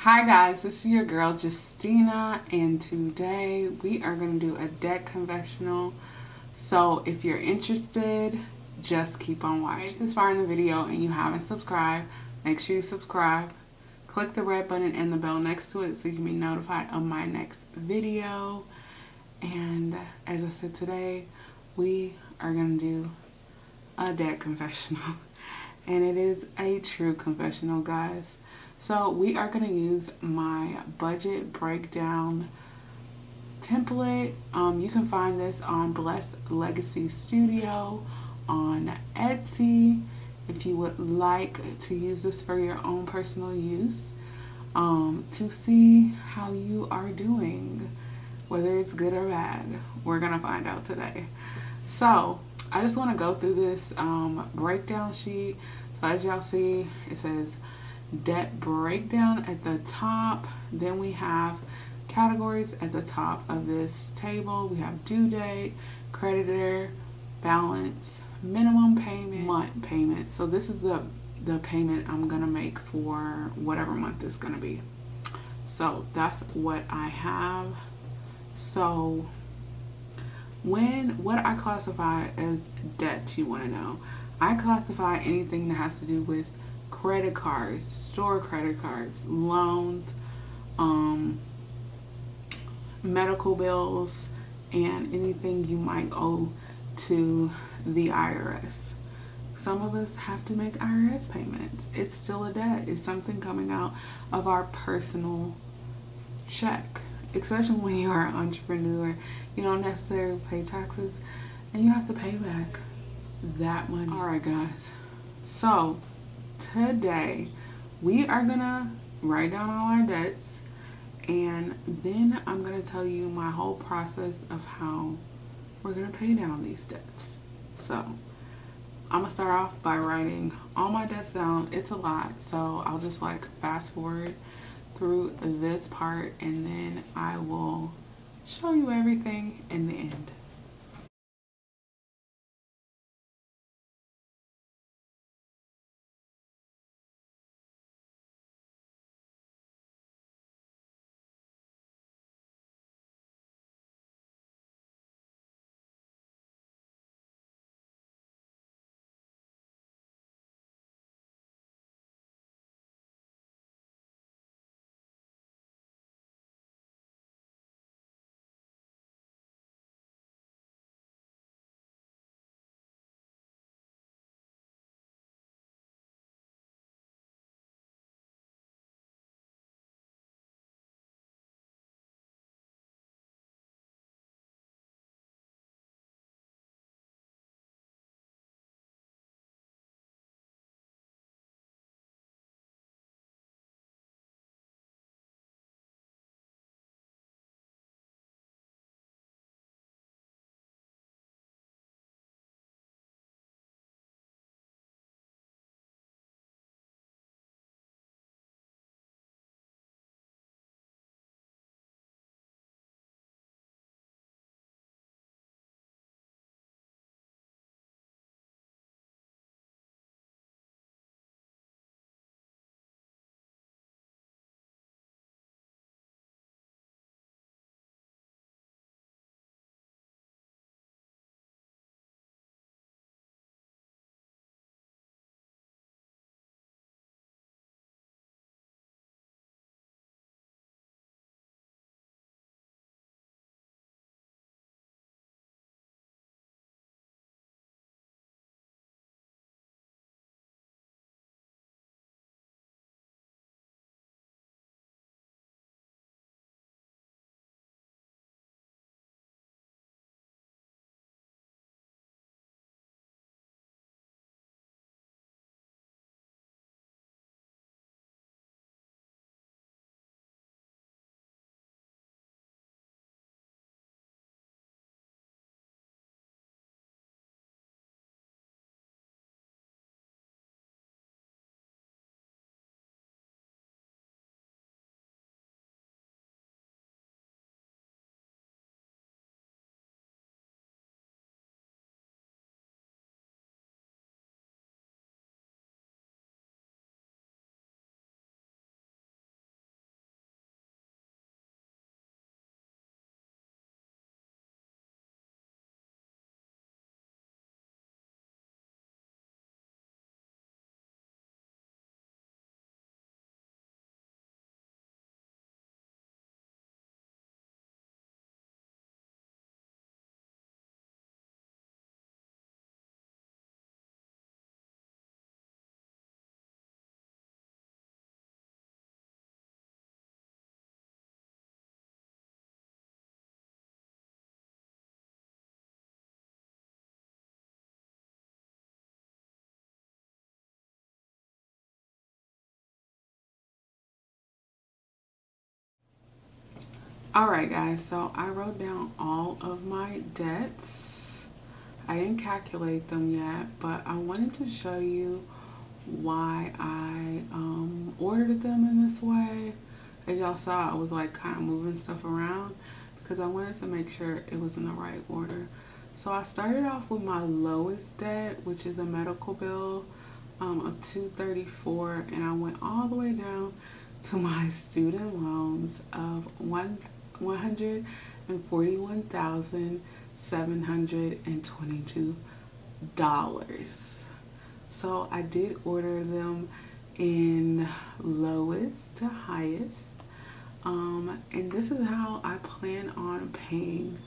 Hi guys, this is your girl Justina, and today we are going to do a debt confessional. So if you're interested, just keep on watching. If this far in the video and you haven't subscribed, make sure you subscribe. Click the red button and the bell next to it so you can be notified of my next video. And as I said, today we are going to do a debt confessional. And it is a true confessional, guys. So we are going to use my budget breakdown template. You can find this on Blessed Legacy Studio on Etsy if you would like to use this for your own personal use, to see how you are doing, whether it's good or bad. We're going to find out today. So I just want to go through this breakdown sheet. So as y'all see, it says debt breakdown at the top. Then we have categories at the top of this table. We have due date, creditor, balance, minimum payment, month payment. So this is the payment I'm gonna make for whatever month it's gonna be. So that's what I have. So what I classify as debt, you want to know, I classify anything that has to do with credit cards, store credit cards, loans, medical bills, and anything you might owe to the IRS. Some of us have to make IRS payments. It's still a debt. It's something coming out of our personal check. Especially when you are an entrepreneur, you don't necessarily pay taxes and you have to pay back that money. All right, guys. So today we are gonna write down all our debts, and then I'm gonna tell you my whole process of how we're gonna pay down these debts. So I'm gonna start off by writing all my debts down. It's a lot, so I'll just like fast forward through this part and then I will show you everything in the end. Alright guys, so I wrote down all of my debts. I didn't calculate them yet, but I wanted to show you why I ordered them in this way. As y'all saw, I was like kind of moving stuff around because I wanted to make sure it was in the right order. So I started off with my lowest debt, which is a medical bill of $234, and I went all the way down to my student loans of $141,722. So I did order them in lowest to highest. And this is how I plan on paying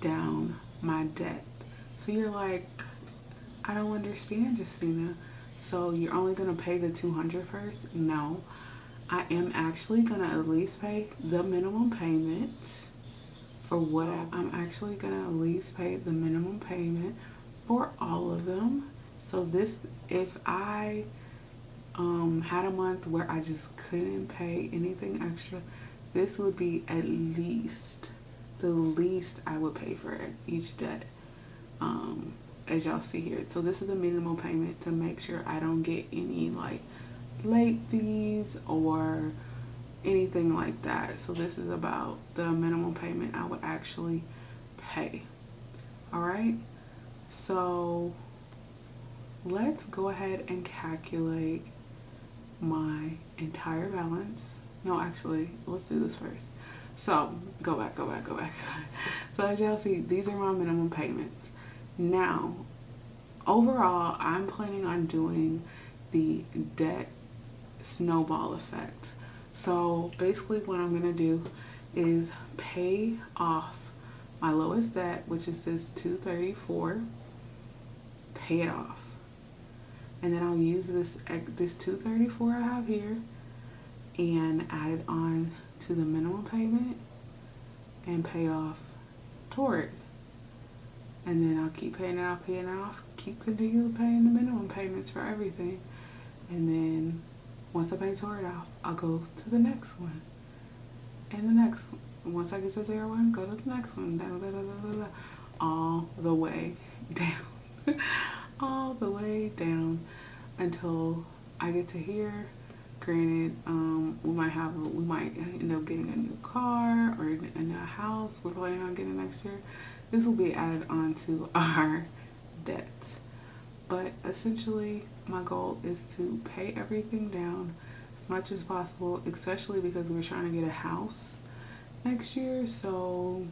down my debt. So you're like, I don't understand, Justina. So you're only gonna pay the $200 first? No, I am actually gonna at least pay the minimum payment for whatever. I'm actually gonna at least pay the minimum payment for all of them. So this, if I had a month where I just couldn't pay anything extra, this would be at least the least I would pay for each debt, as y'all see here. So this is the minimum payment to make sure I don't get any like late fees or anything like that. So this is about the minimum payment I would actually pay. All right, so let's go ahead and calculate my entire balance. No, actually, let's do this first. So go back. So as y'all see, these are my minimum payments. Now, overall, I'm planning on doing the debt snowball effect. So basically what I'm gonna do is pay off my lowest debt, which is this $234, pay it off. And then I'll use this $234 I have here and add it on to the minimum payment and pay off toward it. And then I'll keep paying it off, keep continuing paying the minimum payments for everything. And then once I pay toward it off, I'll go to the next one. And the next one. Once I get to there one, go to the next one. Da, da, da, da, da, all the way down. All the way down until I get to here. Granted, we might end up getting a new car or a new house we're planning on getting next year. This will be added onto our debts. But essentially, my goal is to pay everything down as much as possible, especially because we're trying to get a house next year. So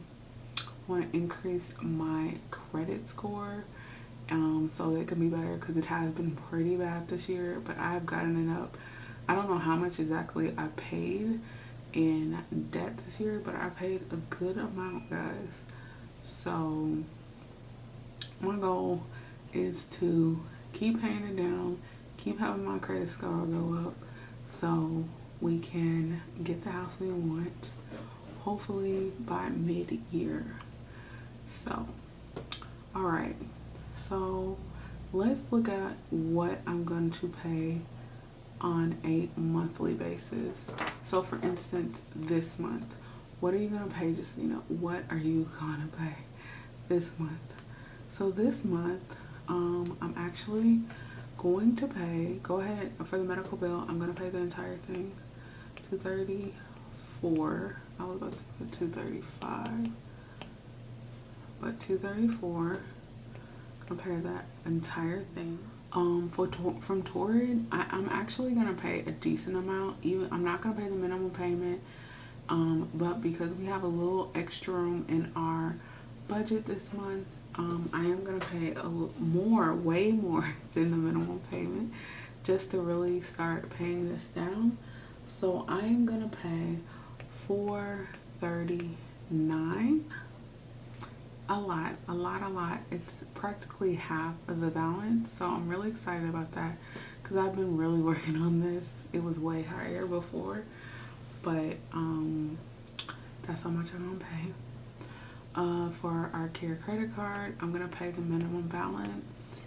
I want to increase my credit score so it can be better, because it has been pretty bad this year, but I've gotten it up. I don't know how much exactly I paid in debt this year, but I paid a good amount, guys. So my goal is to keep paying it down, keep having my credit score go up so we can get the house we want, hopefully by mid-year. So, all right. So let's look at what I'm going to pay on a monthly basis. So for instance, this month, what are you going to pay, Justina? What are you going to pay this month? So this month, I'm actually going to pay, go ahead, for the medical bill, I'm going to pay the entire thing, $234. I was about to put $235, but $234. Compare that entire thing. From Torrid, I'm actually gonna pay a decent amount. Even I'm not gonna pay the minimum payment, but because we have a little extra room in our budget this month, I am gonna pay a little more, way more than the minimum payment, just to really start paying this down. So I am gonna pay $439. A lot. It's practically half of the balance, so I'm really excited about that because I've been really working on this. It was way higher before, but that's how much I'm gonna pay. For our Care credit card, I'm gonna pay the minimum balance.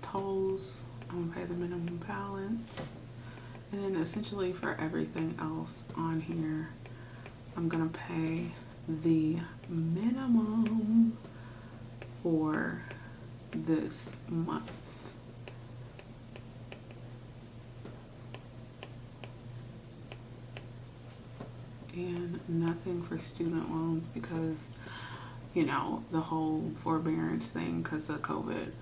Tolls, I'm gonna pay the minimum balance, and then essentially for everything else on here, I'm gonna pay the minimum for this month. And nothing for student loans because, you know, the whole forbearance thing because of COVID.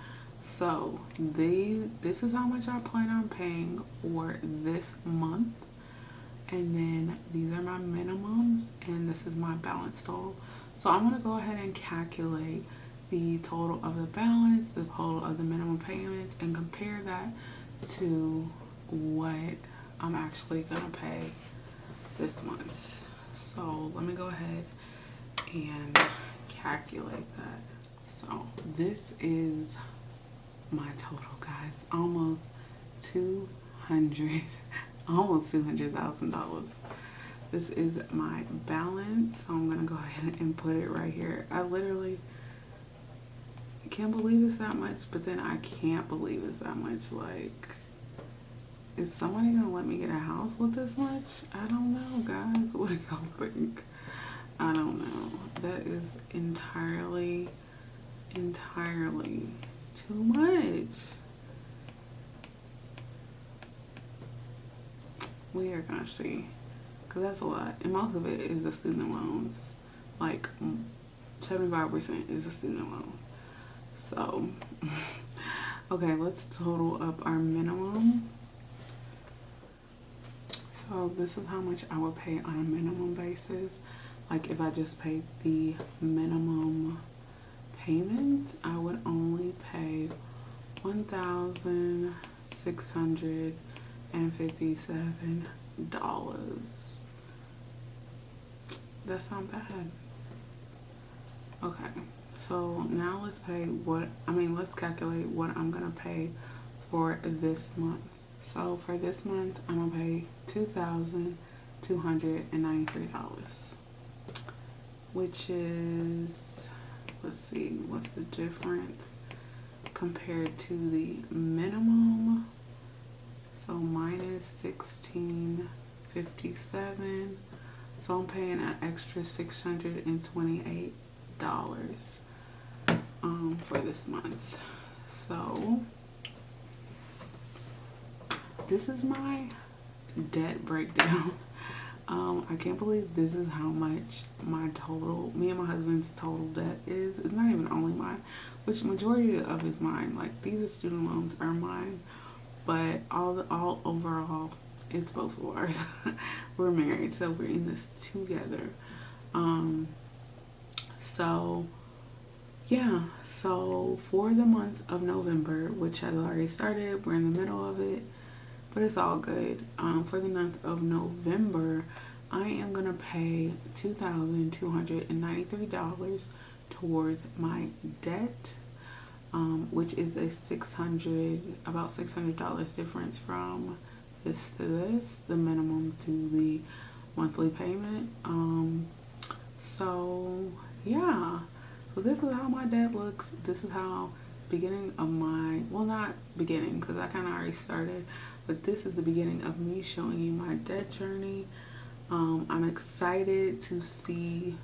So this is how much I plan on paying for this month. And then these are my minimums and this is my balance total. So I'm going to go ahead and calculate the total of the balance, the total of the minimum payments, and compare that to what I'm actually going to pay this month. So let me go ahead and calculate that. So this is my total, guys. Almost $200,000. This is my balance. So I'm gonna go ahead and put it right here. I literally can't believe it's that much, but then I can't believe it's that much. Like, is somebody gonna let me get a house with this much? I don't know, guys. What do y'all think? I don't know. That is entirely too much. We are gonna see, because that's a lot, and most of it is the student loans. Like 75% is a student loan. So okay, let's total up our minimum. So this is how much I would pay on a minimum basis. Like if I just paid the minimum payments, I would only pay $1,657. That's not bad. Okay, so now let's calculate what I'm gonna pay for this month. So for this month, I'm gonna pay $2,293, which is, let's see, what's the difference compared to the minimum? So minus $1,657. So I'm paying an extra $628 for this month. So this is my debt breakdown. I can't believe this is how much me and my husband's total debt is. It's not even only mine, which majority of is mine. Like these student loans are mine, but all overall, it's both of ours. We're married, so we're in this together. So yeah, so for the month of November, which has already started, we're in the middle of it, but it's all good. For the month of November, I am gonna pay $2,293 towards my debt, which is about $600 difference from this to this, the minimum to the monthly payment. So yeah, so this is how my debt looks. This is how beginning of my, well, not beginning because I kind of already started, but this is the beginning of me showing you my debt journey. I'm excited to see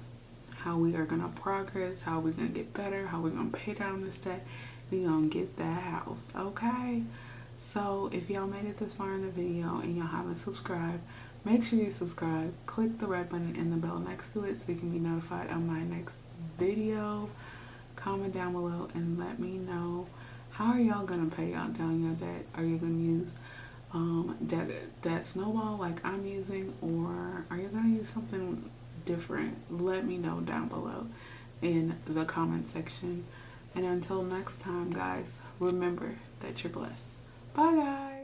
how we are gonna progress, how we're gonna get better, how we're gonna pay down this debt. We're gonna get that house, okay? So if y'all made it this far in the video and y'all haven't subscribed, make sure you subscribe. Click the red button and the bell next to it so you can be notified of my next video. Comment down below and let me know, how are y'all gonna pay out down your debt? Are you gonna use that Snowball like I'm using, or are you gonna use something different? Let me know down below in the comment section. And until next time, guys, remember that you're blessed. Bye, guys.